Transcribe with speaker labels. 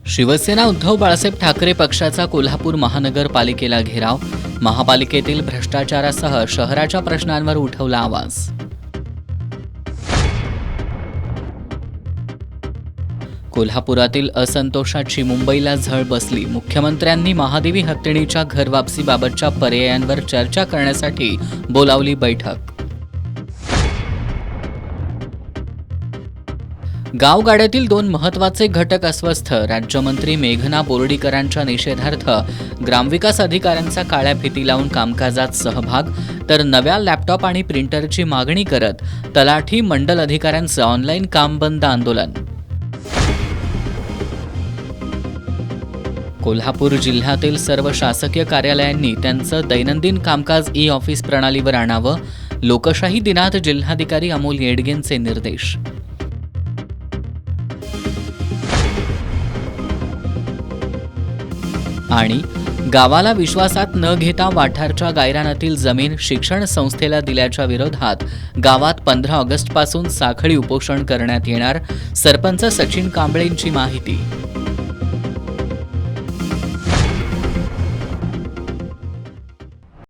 Speaker 1: शिवसेना उद्धव बाळासाहेब ठाकरे पक्षाचा कोल्हापूर महानगरपालिकेला घेराव. महापालिकेतील भ्रष्टाचारासह शहराच्या प्रश्नांवर उठवला आवाज. कोल्हापुरातील असंतोषाची मुंबईला झळ बसली. मुख्यमंत्र्यांनी महादेवी हत्तीणीच्या घरवापसीबाबतच्या पर्यायांवर चर्चा करण्यासाठी बोलावली बैठक. गावगाड्यातील 2 महत्त्वाचे घटक अस्वस्थ. राज्यमंत्री मेघना बोर्डीकरांच्या निषेधार्थ ग्रामविकास अधिकाऱ्यांचा काळ्या फिती लावून कामकाजात सहभाग, तर नव्या लॅपटॉप आणि प्रिंटरची मागणी करत तलाठी मंडल अधिकाऱ्यांचं ऑनलाईन काम बंद आंदोलन. कोल्हापूर जिल्ह्यातील सर्व शासकीय कार्यालयांनी त्यांचं दैनंदिन कामकाज ई-ऑफिस प्रणालीवर आणावं. लोकशाही दिनात जिल्हाधिकारी अमोल येडगेंचे निर्देश. आणि गावाला विश्वासात न घेता वाठारच्या गायरानातील जमीन शिक्षण संस्थेला दिल्याच्या विरोधात गावात 15 ऑगस्टपासून साखळी उपोषण करण्यात येणार. सरपंच सचिन कांबळेंची माहिती.